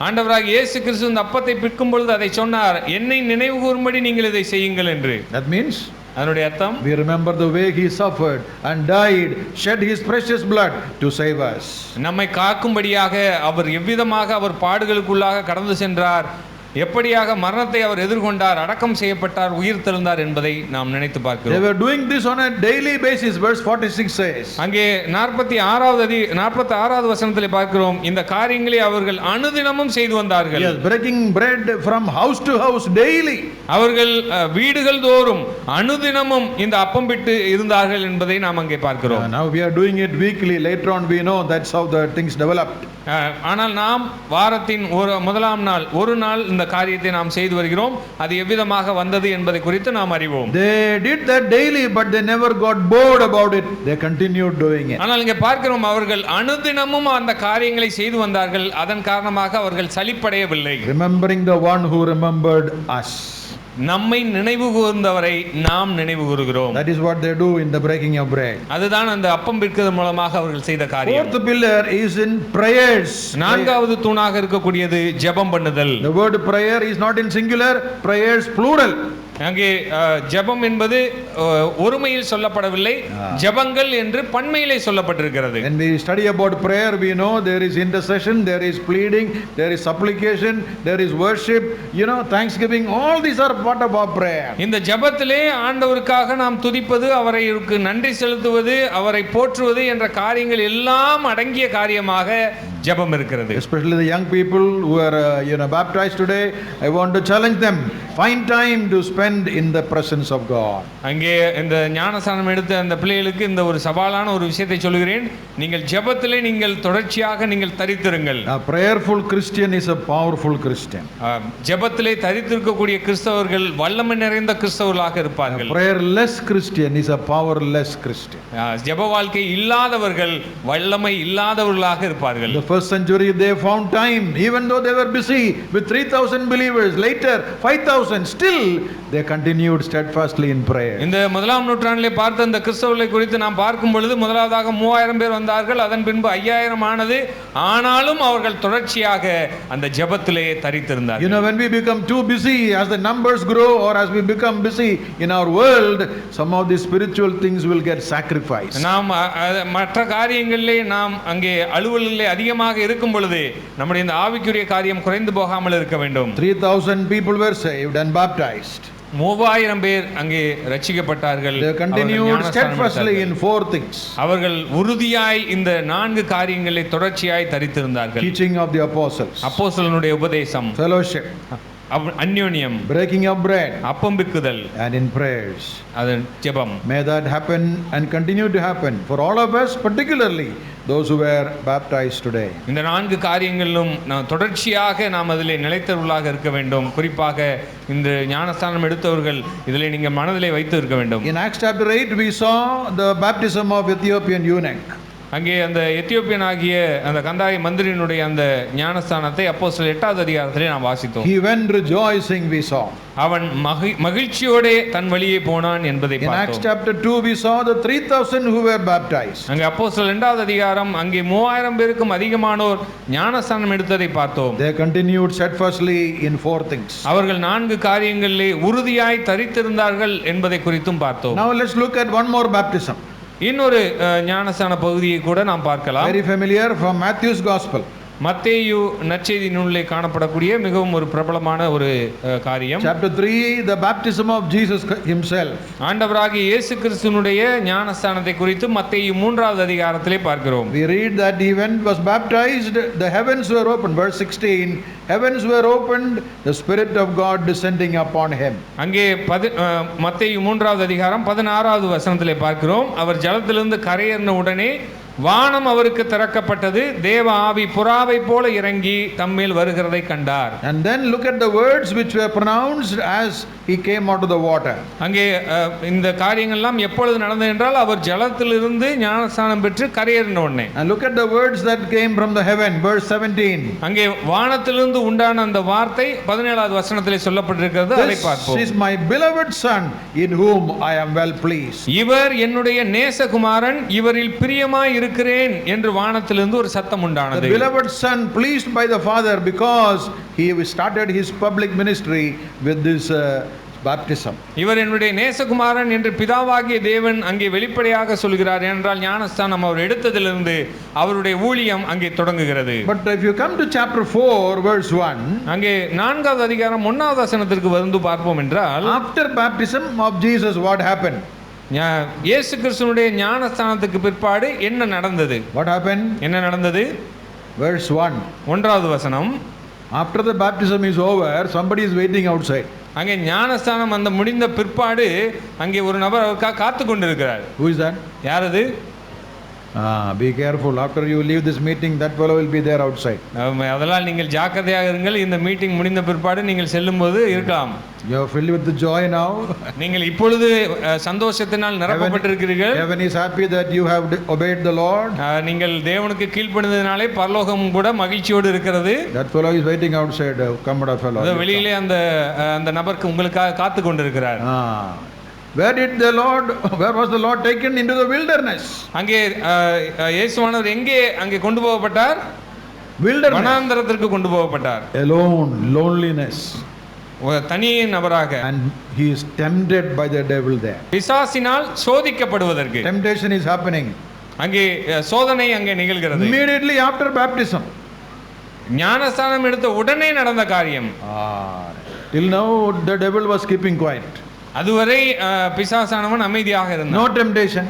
ஆண்டவராகிய இயேசு கிறிஸ்து இந்த அப்பத்தை பிற்கும் பொழுது அதை சொன்னார், என்னை நினைவு கூறும்படி நீங்கள் இதை செய்யுங்கள் என்று. That means அதனுடைய அர்த்தம், we remember the way he suffered and died, shed his precious blood to save us. நம்மை காக்கும்படியாக அவர் எவ்விதமாக அவர் பாடுகளுக்குள்ளாக கடந்து சென்றார், எப்படியாக மரணத்தை அவர் எதிர்கொண்டார், அடக்கம் செய்யப்பட்டார், உயிர் தெழுந்தார் என்பதை நாம் நினைத்து They பார்க்கிறோம். were doing this on a daily basis. Verse 46 says. அங்கே 46வது வசனத்தில் பார்க்கிறோம், இந்த காரியங்களை அவர்கள் அனுதினமும் செய்து வந்தார்கள். Yes, breaking bread from house to house daily. அவர்கள் வீடுகள் தோறும் அனுதினமும் இந்த அப்பம் பிட்டு இருந்தார்கள் என்பதை நாம் அங்கே பார்க்கிறோம். Now we are doing it weekly. Later on we know that's how the things developed. ஆனால் நாம் வாரத்தின் முதலாம் நாள் ஒரு நாள் இந்த காரியத்தை நாம் செய்து வருகிறோம். அது எவ்விதமாக வந்தது என்பதை குறித்து நாம் அறிவோம். They did that daily, but they never got bored about it. They continued doing it. ஆனால் இங்கே பார்க்கிறோம், அவர்கள் அனுதினமும் அந்த காரியங்களை செய்து வந்தார்கள். அதன் காரணமாக அவர்கள் சலிப்படையவில்லை. Remembering the one who remembered us. நம்மை நினைவு கூர்ந்தவரை நாம் நினைவு கூறுகிறோம். That is what they do in the breaking of bread. அதுதான் அந்த அப்பம் பிற்கிறது மூலமாக அவர்கள் செய்த காரியம். Fourth pillar is in prayers. நான்காவது தூணாக இருக்கக்கூடியது ஜெபம் பண்ணுதல். The word prayer is not in singular, prayers plural. அங்கே ஜெபம் என்பது ஒருமையில் சொல்லப்படவில்லை, ஜெபங்கள் என்று பன்மையிலே சொல்லப்பட்டிருக்கிறது. When we study about prayer, we know there is intercession, there is pleading, there is supplication, there is worship, thanksgiving. All these are part of our prayer. இந்த ஜெபத்திலே ஆண்டவருக்காக நாம் துதிப்பது, அவருக்கு நன்றி செலுத்துவது, அவரை போற்றுவது என்ற காரியங்கள் எல்லாம் அடங்கிய காரியமாக ஜெபம் இருக்கிறது. Especially the young people who are baptized today, I want to challenge them. Find time to spend in the presence of God. அங்கே இந்த ஞானஸ்நானம் எடுத்த அந்த பிள்ளைகளுக்கு இந்த ஒரு சவாலான ஒரு விஷயத்தை சொல்கிறேன். நீங்கள் ஜெபத்திலே நீங்கள் தொடர்ச்சியாக நீங்கள் தரித்திருங்கள். A prayerful Christian is a powerful Christian. ஜெபத்திலே தரித்திருக்கக்கூடிய கிறிஸ்தவர்கள் வல்லமை நிறைந்த கிறிஸ்தவர்களாக இருப்பார்கள். A prayerless Christian is a powerless Christian. ஜெப வாழ்க்கை இல்லாதவர்கள் வல்லமை இல்லாதவர்களாக இருப்பார்கள். The first century they found time, even though they were busy with 3,000 believers, later 5,000, still they continued steadfastly in prayer. இந்த முதலாம் நூற்றாண்டிலே பார்த்த அந்த கிறிஸ்தவர்களை குறித்து நாம் பார்க்கும் பொழுது முதலாவதாக 3000 பேர் வந்தார்கள், அதன் பின்பு 5000 ஆனது. ஆனாலும் அவர்கள் தொடர்ச்சியாக அந்த ஜெபத்திலே தரித்திருந்தார்கள். When we become too busy, as the numbers grow or as we become busy in our world, some of the spiritual things will get sacrificed. நாம் மற்ற காரியங்களிலே நாம் அங்கே அலுவலிலே அதிகமாக இருக்கும் பொழுது நம்முடைய இந்த ஆவிக்குரிய காரியம் குறைந்து போகாமல் இருக்க வேண்டும். 3,000 people were saved and baptized. 3000 பேர் அங்கே ரட்சிக்கப்பட்டார்கள். They continued steadfastly in 4 things. அவர்கள் உறுதியாய் இந்த 4 காரியங்களை தொடர்ச்சியாய் தரித்திருந்தார்கள். Teaching of the apostles, அப்போஸ்தலனுடைய உபதேசம், fellowship, அந்யோன்யம், breaking of bread, அப்பம் பிக்குதல், and in prayers. அது ஜெபம். May that happen and continue to happen for all of us, particularly those who were baptized today. இந்த 4 காரியங்களிலும் நாம் தொடர்ச்சியாக நாம் அதிலே நிலைத்தவர்களாக இருக்க வேண்டும். குறிப்பாக இந்த ஞானஸ்நானம் எடுத்தவர்கள் இதிலே நீங்கள் மனதிலே வைத்து இருக்க வேண்டும். In Acts chapter 8 we saw the baptism of Ethiopian eunuch. அங்கே அந்த எத்தியோப்பியன் ஆகிய அந்த கந்தாய மந்திரியினுடைய அந்த ஞானஸ்தானத்தை அப்போஸ்தலர் 8வது அதிகாரத்திலே நாம் வாசித்தோம். He went rejoicing, we saw. அவன் மகிழ்ச்சியோடு தன் வழியே போனான் என்பதை In Acts பார்த்தோம். chapter 2 we saw the 3,000 who were baptized. அங்கே அப்போஸ்தலர் 2வது அதிகாரம் அங்கே 3000 பேருக்கும் அதிகமானோர் ஞானஸ்தானம் எடுத்ததை பார்த்தோம். They continued steadfastly in 4 things. அவர்கள் 4 காரியங்களிலே உறுதியாய் தரித்திருந்தார்கள் என்பதை குறித்தும் பார்த்தோம். Now let's look at one more baptism. இன்னொரு ஞானஸ்தான பகுதியை கூட நாம் பார்க்கலாம். Very familiar from Matthew's gospel. மத்தேயு நற்செய்தி நூலிலே காணப்படக்கூடிய மிகவும் ஒரு பிரபலமான ஒரு காரியம். Chapter 3, the baptism of Jesus himself. ஆண்டவராகிய இயேசு கிறிஸ்துவினுடைய ஞானஸ்தானத்தை குறித்து மத்தேயு 3வது அதிகாரத்திலே பார்க்கிறோம். We read that he was baptized, the heavens were opened. Verse 16, heavens were opened, the Spirit of God descending upon him. அங்கே மத்தேயு 3வது அதிகாரம் 16வது வசனத்திலே பார்க்கிறோம், அவர் ஜலத்திலிருந்து கரையேறின உடனே வானம் அவருக்கு திறக்கப்பட்டது, தேவ ஆவி புறாவை போல இறங்கி தம்மேல் வருகிறதை கண்டார். And then look at the words which were pronounced as he came out of the water. அங்கே இந்த காரியங்கள் எல்லாம் எப்பொழுது நடந்தது என்றால் அவர் ஜலத்திலிருந்து ஞானஸ்நானம் பெற்று கரையேறின உடனே. And look at the words that came from the heaven. Verse 17. அங்கே வானத்திலிருந்து உண்டான அந்த வார்த்தை 17வது வசனத்திலே சொல்லப்பட்டிருக்கிறது. அதை பார்ப்போம். This is my beloved son in whom I am well pleased. இவர் என்னுடைய நேசகுமாரன், இவரில் பிரியமாய் இருக்கிறேன் என்று வானத்திலிருந்து ஒரு சத்தம் உண்டானது. The beloved son pleased by the father because he started his public ministry with this baptism. இவர் என்னுடைய நேசகுமாரன் என்று பிதாவாகிய தேவன் அங்கே வெளிப்படையாக சொல்கிறார். என்றால் ஞானஸ்தானம் அவர் எடுத்ததிலிருந்து அவருடைய ஊழியம் அங்கே தொடங்குகிறது. But if you come to chapter 4 verse 1, அங்கே 4வது அதிகாரம் 1வது வசனத்திற்கு வந்து பார்ப்போம் என்றால், after baptism of Jesus what happened? இயேசு கிறிஸ்துவினுடைய ஞானஸ்தானத்துக்கு பிற்பாடு என்ன நடந்தது? What happened? என்ன நடந்தது? Verse 1. 1வது வசனம், After the baptism is over, somebody is waiting outside. அங்கே ஞானஸ்தானம் அந்த முடிந்த பிற்பாடு அங்கே ஒரு நபர் அவருக்காக காத்து கொண்டிருக்கிறார். Who is that? யார் அது? Be careful. After you leave this meeting, that fellow will be there outside. அதனால் நீங்கள் ஜாக்கிரதையாக இருங்கள். இந்த மீட்டிங் முடிந்த பிற்பாடு நீங்கள் செல்லும்போது இருக்கலாம். You are filled with the joy now. நீங்கள் இப்பொழுது சந்தோஷத்தினால் நிரப்பப்பட்டிருக்கிறீர்கள். Heaven is happy that you have obeyed the Lord. நீங்கள் தேவனுக்கு கீழ்ப்படிந்ததினாலே பரலோகம் கூட மகிழ்ச்சியோடு இருக்கிறது. That fellow is waiting outside. Come on, fellow. வெளியிலே அந்த நபருக்கு உங்களுக்காக காத்து கொண்டிருக்கிறார். Where was the Lord taken? Into the wilderness. அங்கே இயேசுவானவர் எங்கே அங்கே கொண்டு போகப்பட்டார்? Wilderness. வனாந்தரத்திற்கு கொண்டு போகப்பட்டார். Alone, loneliness. தனி நபராக. And he is tempted by the devil there. பிசாசினால் சோதிக்கப்படுவதற்கு. Temptation is happening. அங்கே சோதனை அங்கே நிகழ்கிறது. Immediately after baptism. ஞானஸ்தானம் எடுத்த உடனே நடந்த காரியம். Till now the devil was keeping quiet. அதுவரை பிசாசானவன் அமைதியாக இருந்தான். No temptation.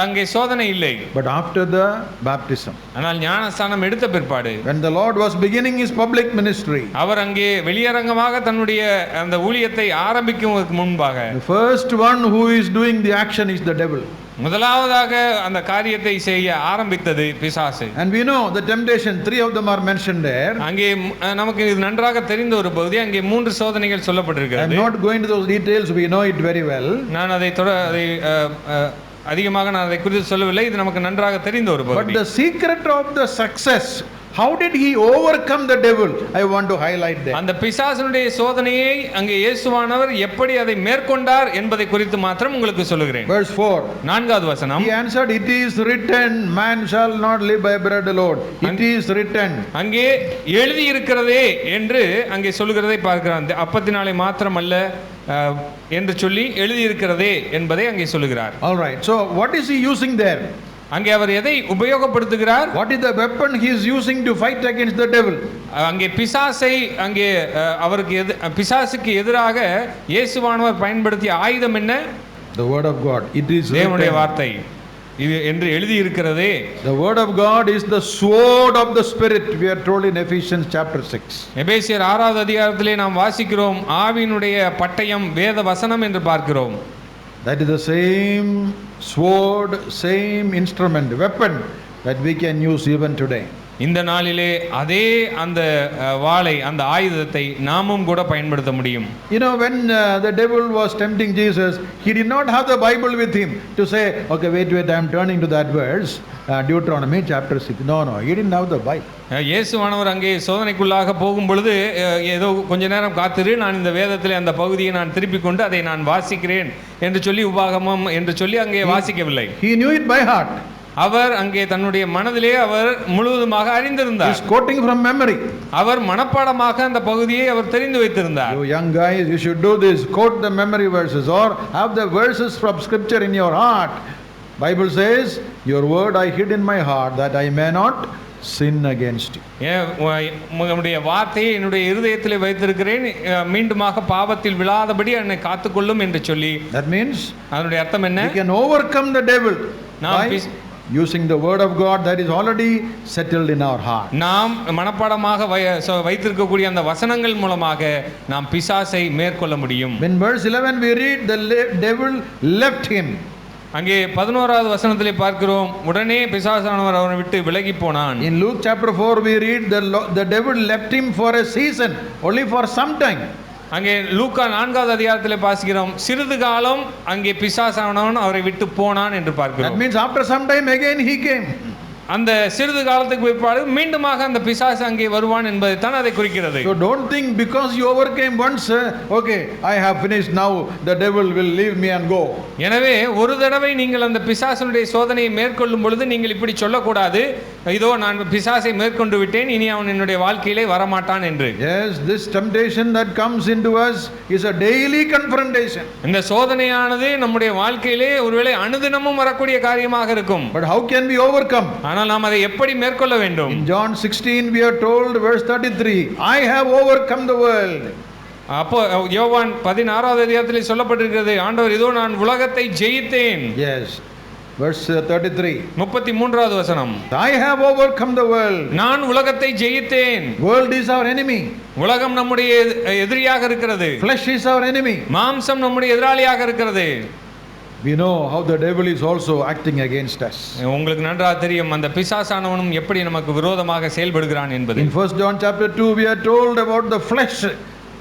அங்கே சோதனை இல்லை. But after the baptism, ஆனால் ஞானஸ்தானம் எடுத்த பிற்பாடு, when the Lord was beginning his public ministry, அவர் அங்கே வெளியரங்கமாக தன்னுடைய அந்த ஊழியத்தை ஆரம்பிக்கும் முன்பாக, the first one who is doing the action is the devil. முதலாவதாக அந்த காரியத்தை செய்ய ஆரம்பித்தது பிசாசு. And we know the temptation, 3 of them are mentioned there. அங்கே நமக்கு இது நன்றாக தெரிந்த ஒரு பகுதி. அங்கே 3 சோதனைகள் சொல்லப்பட்டிருக்கிறது. I'm not going to those details, we know it very well. நான் அதை அதிகமாக நான் அதை குறித்து சொல்லவில்லை. இது நமக்கு நன்றாக தெரிந்த ஒரு பகுதி. But the secret of the success, how did he overcome the devil? I want to highlight that. அந்த பிசாசனுடைய சோதனையை அங்கே இயேசுவானவர் எப்படி அதை மேற்கொண்டார் என்பதை குறித்து மாத்திரம் உங்களுக்கு சொல்லுகிறேன். Verse 4. 4வது வசனம். He answered, it is written, man shall not live by bread alone. It is written. அங்கே எழுதி இருக்கிறதே என்று அங்கே சொல்லுகிறதை பார்க்கிறான். அப்பத்தினாலே மாத்திரமல்ல என்று சொல்லி எழுதி இருக்கிறதே என்பதை அங்கே சொல்லுகிறார். All right. So what is he using there? அங்கே அவர் எதை உபயோகப்படுத்துகிறார்? What is the weapon he is using to fight against the devil? அங்கே பிசாசை அங்கே அவருக்கு பிசாசுக்கு எதிராக இயேசுவானவர் பயன்படுத்திய ஆயுதம் என்ன? The word of God. It is தேவனுடைய வார்த்தை இது என்று எழுதி இருக்கிறதே. The word of God is the sword of the spirit, we are told in Ephesians chapter 6. எபேசியர் 6வது அதிகாரத்திலே நாம் வாசிக்கிறோம், ஆவியினுடைய பட்டயம் வேத வசனம் என்று பார்க்கிறோம். That is the same sword, same instrument, weapon that we can use even today. இந்த நாளிலே அதே அந்த வாளை, அந்த ஆயுதத்தை நாமும் கூட பயன்படுத்த முடியும். You know, when the devil was tempting Jesus, he did not have the Bible with him to say, okay, wait, I am turning to that verse, Deuteronomy chapter 6. No, he didn't have the Bible. இயேசுவானவர் அங்கே சோதனைக்குள்ளாக போகும் பொழுது ஏதோ கொஞ்ச நேரம் காத்திரு, நான் இந்த வேதத்தில் அந்த பகுதியை நான் திருப்பிக் கொண்டு அதை நான் வாசிக்கிறேன் என்று சொல்லி உபாகமம் என்று சொல்லி அங்கே வாசிக்கவில்லை. He knew it by heart. அவர் அங்கே தன்னுடைய மனதிலே அவர் முழுவதுமாக அறிந்திருந்தார். He is quoting from memory. அவர் மனப்பாடமாக அந்த பகுதியை அவர் தெரிந்து வைத்திருந்தார். You young guys, you should do this, quote the memory verses or have the verses from scripture in your heart. Bible says, your word I hid in my heart that I may not sin against you. உங்களுடைய வார்த்தையை என்னுடைய இருதயத்திலே வைத்திருக்கிறேன், மீண்டுமாக பாவத்தில் விழாதபடி என்னை காத்துக்கொள்ளும் என்று சொல்லி. That means அதனுடைய அர்த்தம் என்ன? we can overcome the devil by using the word of God that is already settled in our heart. நாம் மனப்பாடமாக வைத்திருக்கக்கூடிய அந்த வசனங்கள் மூலமாக நாம் பிசாசை மேற்கொள்ள முடியும். In verse 11 we read the devil left him. அங்கே 11வது வசனத்திலே பார்க்கிறோம், உடனே பிசாசானவர் அவரை விட்டு விலகி போனான். In Luke chapter 4 we read the devil left him for a season, only for some time. அங்கே லூக்கா 4வது அதிகாரத்திலே வாசிக்கிறோம், சிறிது காலம் அங்கே பிசாசானவன் அவரை விட்டு போனான் என்று பார்க்கிறோம். That means after some time again he came. அந்த சிறிது காலத்துக்கு பிற்பாடு மீண்டுமாக அந்த பிசாசு அங்கே வருவான் என்பதைத்தான் அதை குறிக்கிறது. So don't think because you overcame once, okay, I have finished now, the devil will leave me and go. எனவே ஒரு தடவை நீங்கள் அந்த பிசாசனுடைய சோதனையை மேற்கொள்ளும் பொழுது நீங்கள் இப்படி சொல்லக்கூடாது, இதோ நான் பிசாசை மேற்கொண்டு விட்டேன், இனி அவன் என்னுடைய வாழ்க்கையிலே வரமாட்டான் என்று. Yes, this temptation that comes into us is a daily confrontation. இந்த சோதனையானது நம்முடைய வாழ்க்கையிலே ஒருவேளை அனுதினமும் வரக்கூடிய காரியமாக இருக்கும். But how can we overcome? ஆனால் நாம் அதை எப்படி மேற்கொள்ள வேண்டும்? In John 16 we are told, verse 33, I have overcome the world. அப்போ யோவான் 16வது அதிகாரத்திலே சொல்லப்பட்டிருக்கிறது, ஆண்டவர் இதோ நான் உலகத்தை ஜெயித்தேன். Yes, verse 33. 33வது வசனம், I have overcome the world. நான் உலகத்தை ஜெயித்தேன். World is our enemy. உலகம் நம்முடைய எதிரியாக இருக்கிறது. Flesh is our enemy. மாம்சம் நம்முடைய எதிராளியாக இருக்கிறது. We know how the devil is also acting against us. உங்களுக்கு நன்றாக தெரியும் அந்த பிசாசானவனும் எப்படி நமக்கு விரோதமாக செயல்படுகிறான் என்பது. In 1 John chapter 2 we are told about the flesh,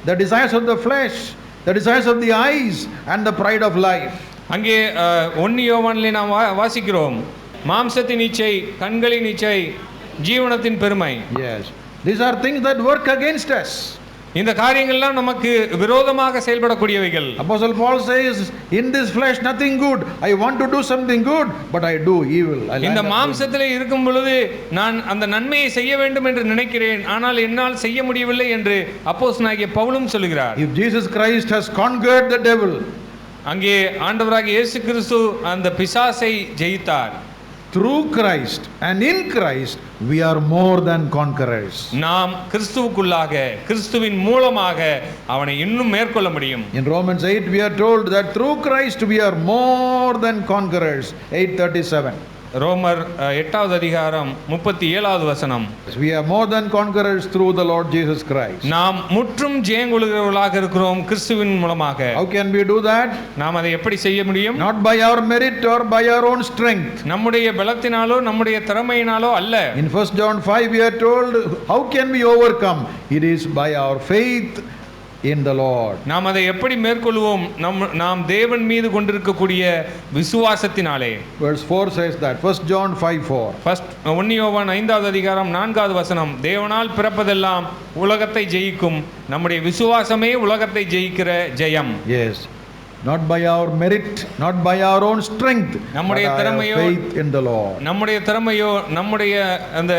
the desires of the flesh, the desires of the eyes and the pride of life. அங்கே 1 யோவானிலே நாம் வாசிக்கிறோம், மாம்சத்தின் இச்சை, கண்களின் இச்சை, ஜீவனத்தின் பெருமை. Yes, these are things that work against us. இந்த காரியங்கள்லாம் நமக்கு விரோதமாக செயல்படக்கூடியவைகள். Apostle Paul says, in this flesh nothing good, I want to do something good but I do evil. இந்த மாம்சத்திலே இருக்கும் பொழுது நான் அந்த நன்மையை செய்ய வேண்டும் என்று நினைக்கிறேன், ஆனால் என்னால் செய்ய முடியவில்லை என்று அப்போஸ்தலனாகிய பவுலும் சொல்கிறார். If Jesus Christ has conquered the devil, அங்கே ஆண்டவராகிய இயேசு கிறிஸ்து அந்த பிசாசை ஜெயித்தார். through Christ and in Christ we are more than conquerors. நாம் கிறிஸ்துவுக்குள்ளாக, கிறிஸ்துவின் மூலமாக அவனை இன்னும் மேற்கொள்ள முடியும். In Romans 8 we are told that through Christ we are more than conquerors. 8:37. ரோமர் 8வது அதிகாரம் 37வது வசனம், We are more than conquerors through the Lord Jesus Christ. நாம் முற்றும் ஜெயங்கொள்கிறவர்களாக இருக்கிறோம் கிறிஸ்துவின் மூலமாக. How can we do that? நாம் அதை எப்படி செய்ய முடியும்? Not by our merit or by our own strength. நம்முடைய பலத்தினாலோ நம்முடைய திறமையினாலோ அல்ல. In 1 John 5 we are told, how can we overcome? It is by our faith in the Lord. நாம் அதை எப்படி மேற்கொள்வோம்? நாம் தேவன் மீது கொண்டிருக்கக்கூடிய விசுவாசத்தினாலே. Verse 4 says that. 1 John 5:4. 1 யோவான் 5வது அதிகாரம் 4வது வசனம், தேவனால் பிறப்பதெல்லாம் உலகத்தை ஜெயிக்கும், நம்முடைய விசுவாசமே உலகத்தை ஜெயிக்கிற ஜெயம். Yes, not by our merit, not by our own strength, நம்முடைய but by our திறமையோ, faith in the Lord. நம்முடைய திறமையோ நம்முடைய அந்த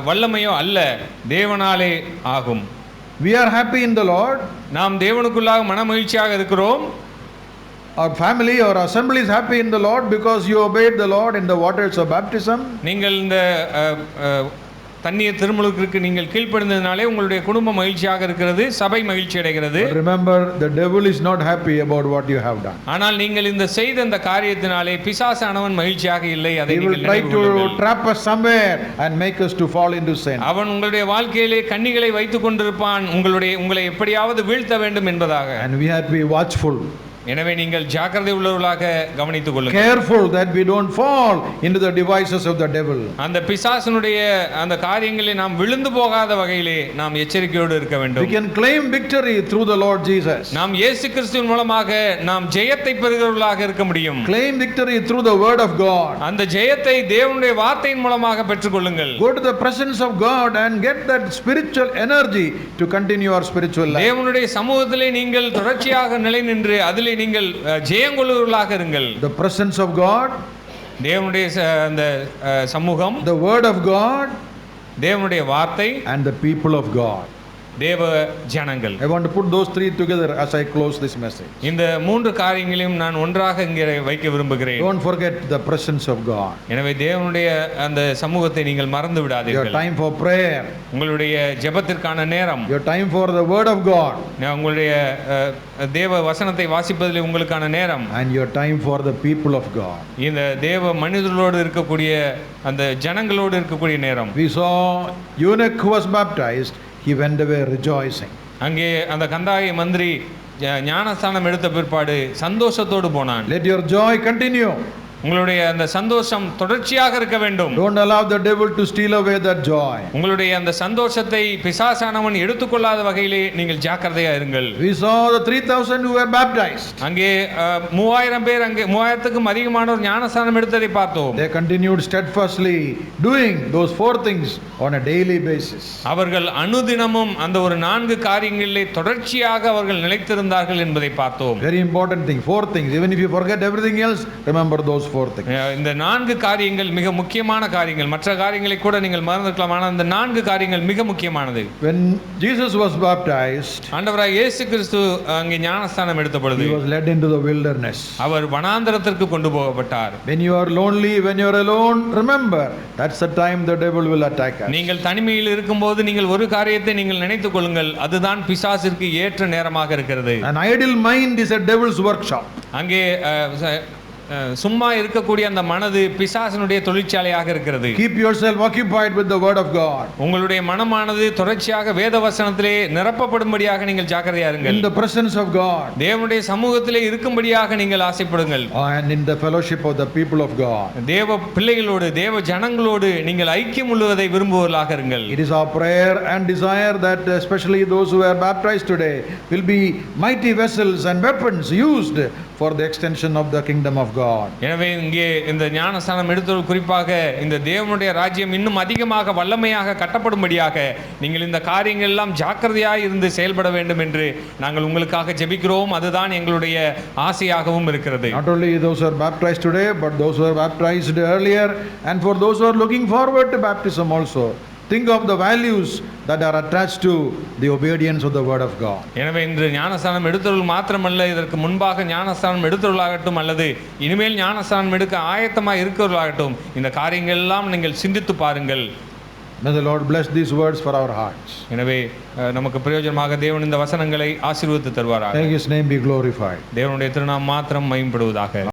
வல்லமையோ அல்ல, தேவனாலே ஆகும். We are happy in the Lord. நாம் தேவனுக்குள்ளாக மனமகிழ்ச்சியாக இருக்கிறோம். Our family, our assembly is happy in the Lord because you obeyed the Lord in the waters of baptism. நீங்கள் இந்த தண்ணீர் திருமுழுக்கிற்கு நீங்கள் கீழ்ப்படிந்ததினாலே உங்களுடைய குடும்பம் மகிழ்ச்சியாக இருக்கிறது, சபை மகிழ்ச்சி அடைகிறது. But remember, the devil is not happy about what you have done. ஆனால் நீங்கள் இந்த செய்த இந்த காரியத்தினாலே பிசாசானவன் மகிழ்ச்சியாக இல்லை. அதை He will try to trap us somewhere and make us to fall into sin. அவன் உங்களுடைய வாழ்க்கையிலே கண்ணிகளை வைத்துக் கொண்டிருப்பான், உங்களை எப்படியாவது வீழ்த்த வேண்டும் என்பதாக. And we have to be watchful. எனவே நீங்கள் ஜாக்கிரதை உள்ளவர்களாக கவனித்துக் கொள்ளுங்கள். Careful that we don't fall into the devices of the devil. அந்த பிசாசனுடைய அந்த காரியங்களை நாம் விழுந்து போகாத வகையிலே நாம் எச்சரிக்கையோடு இருக்க வேண்டும். We can claim victory through the Lord Jesus. நாம் இயேசு கிறிஸ்துவின் மூலமாக நாம் ஜெயத்தை பெறுகிறவர்களாக இருக்க முடியும். Claim victory through the word of God. அந்த ஜெயத்தை தேவனுடைய வார்த்தையின் மூலமாக பெற்றுக்கொள்ளுங்கள். Go to the presence of God and get that spiritual energy to continue our spiritual life. தேவனுடைய சமூகத்திலே நீங்கள் தொடர்ச்சியாக நிலை நின்று அதிலே நீங்கள் ஜெயங்கொள்ளுவர்களாக இருங்கள். The presence of God, தேவனுடைய அந்த சமூகம், the word of God, தேவனுடைய வார்த்தை and the people of God. தேவ ஜனங்கள். I want to put those three together as I close this message. இந்த மூன்று காரியங்களையும் நான் ஒன்றாக இங்கே வைக்க விரும்புகிறேன். Don't forget the presence of God. எனவே தேவனுடைய அந்த சமூகத்தை நீங்கள் மறந்து விடாதீர்கள். Your time for prayer, உங்களுடைய ஜெபத்திற்கான நேரம், your time for the word of God, உங்களுடைய தேவ வசனத்தை வாசிப்பதில் உங்களுக்கான நேரம், and your time for the people of God. இந்த தேவ மனிதர்களோடு இருக்கக்கூடிய அந்த ஜனங்களோடு இருக்கக்கூடிய நேரம். We saw eunuch who was baptized, he went away rejoicing. அங்கே அந்த கந்தாய மந்திரி ஞானஸ்தானம் எடுத்த பிற்பாடு சந்தோஷத்தோடு போனான். Let your joy continue. உங்களுடைய அந்த சந்தோஷம் தொடர்ச்சியாக இருக்க வேண்டும். Don't allow the devil to steal away that joy. உங்களுடைய அந்த சந்தோஷத்தை பிசாசானவன் எடுத்துக்கொள்ளாத வகையிலே நீங்கள் ஜாக்கிரதையா இருங்கள். We saw the 3,000 who were baptized. அங்கே 3000 பேர், அங்கே 3000க்கும் அதிகமானோர் ஞானஸ்நானம் எடுத்ததை பார்த்தோம். They continued steadfastly doing those 4 things on a daily basis. அவர்கள் அனுதினமும் அந்த ஒரு 4 காரியங்களிலே தொடர்ச்சியாக அவர்கள் நிலைத்திருந்தார்கள் என்பதை பார்த்தோம். Very important thing, 4 things. Even if you forget everything else, remember those 4 things. இந்த 4 காரியங்கள் மிக முக்கியமான காரியங்கள். மற்ற காரியங்களை கூட நீங்கள் மறந்துக்கலாம், ஆனால் இந்த 4 காரியங்கள் மிக முக்கியமானது. When Jesus was baptized, ஆண்டவராகிய இயேசு கிறிஸ்து அங்கே ஞானஸ்நானம் எடுத்த பொழுது he was led into the wilderness. அவர் வனாந்தரத்திற்கு கொண்டு போகப்பட்டார். When you are lonely, when you are alone, remember that's the time the devil will attack us. நீங்கள் தனிமையில் இருக்கும்போது நீங்கள் ஒரு காரியத்தை நீங்கள் நினைத்துக் கொள்ளுங்கள், அதுதான் பிசாசிற்கு ஏற்ற நேரமாக இருக்கிறது. An idle mind is a devil's workshop. அங்கே சும்மா இருக்கக்கூடிய அந்த மனது பிசாசனுடைய தொழிற்சாலையாக இருக்கிறது. Keep yourself occupied with the word of God. உங்களுடைய மனமானது தொடர்ச்சியாக வேத வசனத்திலே நிரப்பப்படும்படியாக நீங்கள் ஜாக்கிரதையா இருங்கள். In the presence of God. தேவனுடைய சமூகத்திலே இருக்கும்படியாக நீங்கள் ஆசைப்படுங்கள். And in the fellowship of the people of God. தேவ பிள்ளைகளோடு, தேவ ஜனங்களோடு நீங்கள் ஐக்கியம் உள்ளதை விரும்புவர்களாக இருங்கள். It is our prayer and desire that especially those who are baptized today will be mighty vessels and weapons used for the extension of the kingdom of God. எனவே இங்கே இந்த ஞானஸ்நானம் எடுத்தவர்கள் குறிப்பாக இந்த தேவனுடைய ராஜ்யம் இன்னும் அதிகமாக வல்லமையாக கட்டப்படும்படியாக நீங்கள் இந்த காரியங்கள் எல்லாம் ஜாக்கிரதையாக இருந்து செயல்பட வேண்டும் என்று நாங்கள் உங்களுக்காக ஜெபிக்கிறோம். அதுதான் எங்களுடைய ஆசையாகவும் இருக்கிறது. Not only those who are baptized today, but those who are baptized earlier, and for those who are looking forward to baptism also. Think of the values that are attached to the obedience of the word of God. எனவே இன்று ஞானஸ்நானம் எடுத்தவர்கள் மாத்திரமல்ல, இதற்கு முன்பாக ஞானஸ்நானம் எடுத்தவர்களாகட்டும் அல்லது இனிமேல் ஞானஸ்நானம் எடுக்க ஆயத்தமாக இருக்கிறவர்களாகட்டும், இந்த காரியங்கள் எல்லாம் நீங்கள் சிந்தித்து பாருங்கள். May the Lord bless these words for our hearts. எனவே நமக்கு பிரயோஜனமாக தேவன் இந்த வசனங்களை ஆசீர்வதித்து தருவாராக. May His name be glorified. தேவனுடைய திருநாமம் மாத்திரம் மகிமைப்படுவதாக.